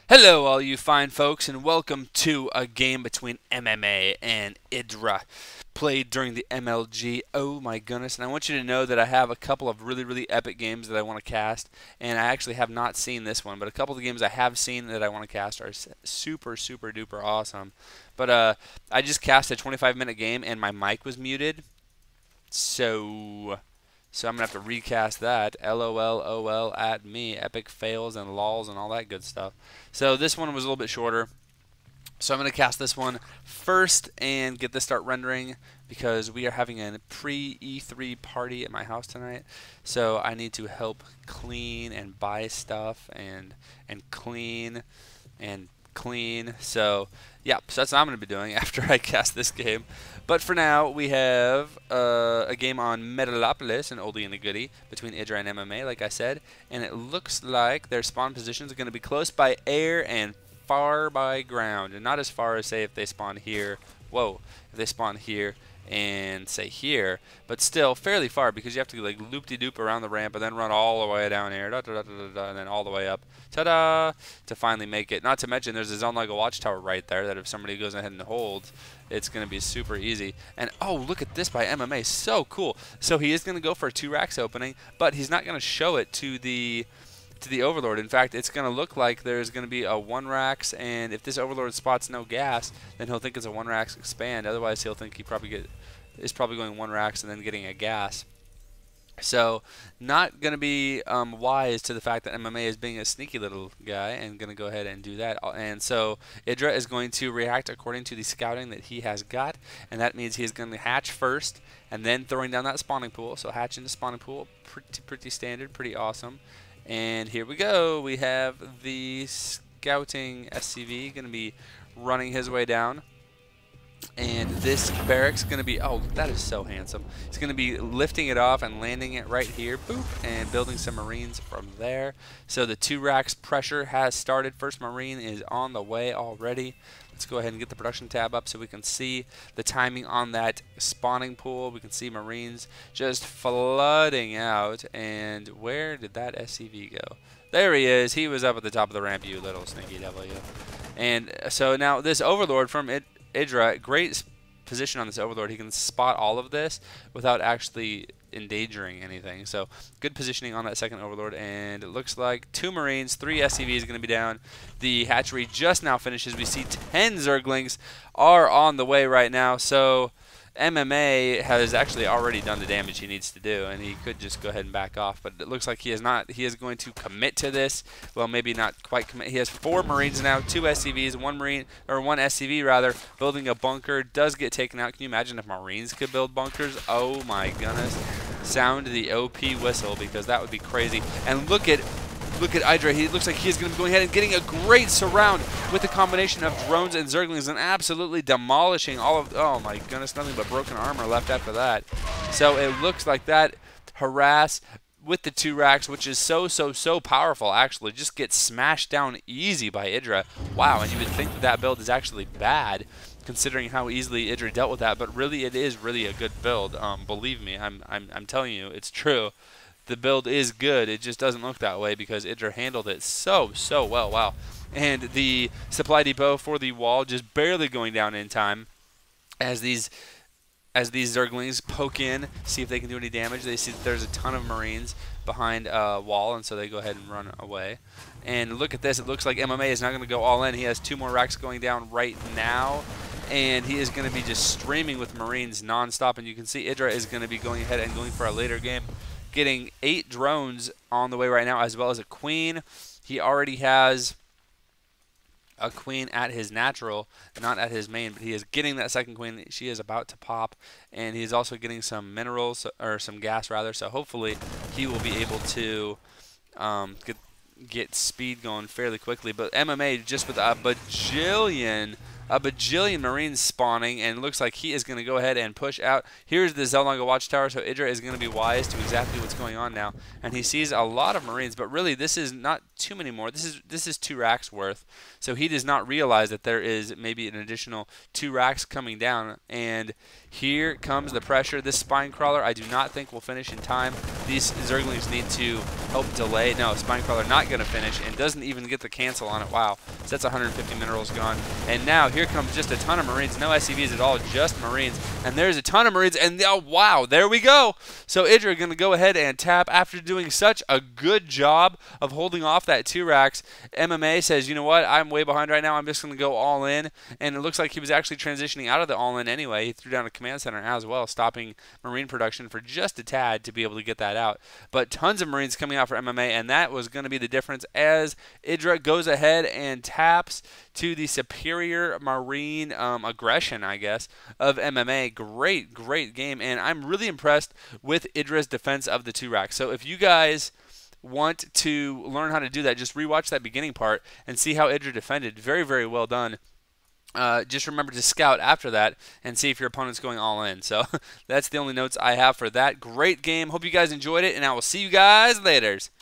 Hello, all you fine folks, and welcome to a game between MMA and IdrA, played during the MLG. Oh my goodness! And I want you to know that I have a couple of really epic games that I want to cast, and I actually have not seen this one, but a couple of the games I have seen that I want to cast are super duper awesome. But I just cast a 25-minute game, and my mic was muted, so I'm gonna have to recast that. LOL at me. Epic fails and lols and all that good stuff. So this one was a little bit shorter. So I'm gonna cast this one first and get this start rendering because we are having a pre-E3 party at my house tonight. So I need to help clean and buy stuff and clean and clean. So yeah, so that's what I'm going to be doing after I cast this game. But for now, we have a game on Metalopolis, an oldie and a goodie, between IdrA and MMA, like I said. And it looks like their spawn positions are going to be close by air and far by ground. And not as far as, say, if they spawn here. Whoa. If they spawn here and, say, here. But still fairly far because you have to, like, loop-de-doop around the ramp and then run all the way down here. And then all the way up. Ta-da! To finally make it. Not to mention there's a zone like a watchtower right there that if somebody goes ahead and holds, it's going to be super easy. And oh, look at this by MMA. So cool. So he is going to go for a 2 racks opening, but he's not going to show it to the Overlord. In fact, it's going to look like there's going to be a 1 racks, and if this Overlord spots no gas, then he'll think it's a 1 racks expand. Otherwise, he'll think he is probably going 1 racks and then getting a gas. So, not going to be wise to the fact that MMA is being a sneaky little guy and going to go ahead and do that. And so, IdrA is going to react according to the scouting that he has got, and that means he's going to hatch first and then throwing down that spawning pool. So, hatch into spawning pool, pretty standard, pretty awesome. And here we go. We have the scouting SCV going to be running his way down. And this barracks going to be, oh, that is so handsome. It's going to be lifting it off and landing it right here, boop, and building some Marines from there. So the 2 racks pressure has started. First Marine is on the way already. Let's go ahead and get the production tab up so we can see the timing on that spawning pool. We can see Marines just flooding out. And where did that SCV go? There he is. He was up at the top of the ramp, you little sneaky devil, you. And so now this Overlord from IdrA, great position on this Overlord. He can spot all of this without actually endangering anything. So good positioning on that second Overlord. And it looks like 2 Marines, 3 SCVs going to be down. The hatchery just now finishes. We see 10 Zerglings are on the way right now. So MMA has actually already done the damage he needs to do, and he could just go ahead and back off. But it looks like he is not. He is going to commit to this. Well, maybe not quite commit. He has 4 Marines now, 2 SCVs, 1 Marine or 1 SCV rather, building a bunker. Does get taken out. Can you imagine if Marines could build bunkers? Oh my goodness! Sound the OP whistle because that would be crazy. And look at IdrA. He looks like he's going to be going ahead and getting a great surround with a combination of drones and Zerglings and absolutely demolishing all of, oh my goodness, nothing but broken armor left after that. So it looks like that harass with the 2 racks, which is so powerful, actually, just gets smashed down easy by IdrA. Wow, and you would think that build is actually bad, considering how easily IdrA dealt with that, but really it is really a good build. Believe me, I'm telling you, it's true. The build is good. It just doesn't look that way because IdrA handled it so well. Wow. And the supply depot for the wall just barely going down in time as these Zerglings poke in, see if they can do any damage. They see that there's a ton of Marines behind a wall, and so they go ahead and run away. And look at this. It looks like MMA is not going to go all in. He has 2 more racks going down right now, and he is going to be just streaming with Marines nonstop. And you can see IdrA is going to be going ahead and going for a later game, getting 8 drones on the way right now, as well as a queen. He already has a queen at his natural, not at his main, but he is getting that second queen. She is about to pop, and he's also getting some minerals, or some gas rather, so hopefully he will be able to get speed going fairly quickly. But MMA just with a bajillion a bajillion Marines spawning, and looks like he is going to go ahead and push out. Here's the Zelnanga Watchtower, so IdrA is going to be wise to exactly what's going on now, and he sees a lot of Marines, but really this is not too many more. This is 2 racks worth, so he does not realize that there is maybe an additional 2 racks coming down, and here comes the pressure. This Spine Crawler I do not think will finish in time. These Zerglings need to help delay. No, Spine Crawler not going to finish, and doesn't even get the cancel on it. Wow, so that's 150 minerals gone. And now here comes just a ton of Marines. No SCVs at all, just Marines. And there's a ton of Marines, and oh, wow, there we go. So IdrA going to go ahead and tap after doing such a good job of holding off that 2 racks. MMA says, you know what, I'm way behind right now. I'm just going to go all in. And it looks like he was actually transitioning out of the all in anyway. He threw down a command center as well, stopping Marine production for just a tad to be able to get that out. But tons of Marines coming out for MMA, and that was going to be the difference as IdrA goes ahead and taps to the superior Marine aggression, I guess, of MMA. Great, great game, and I'm really impressed with IdrA's defense of the 2 racks. So if you guys want to learn how to do that, just rewatch that beginning part and see how IdrA defended. Very, very well done. Just remember to scout after that and see if your opponent's going all in. So that's the only notes I have for that. Great game. Hope you guys enjoyed it, and I will see you guys later.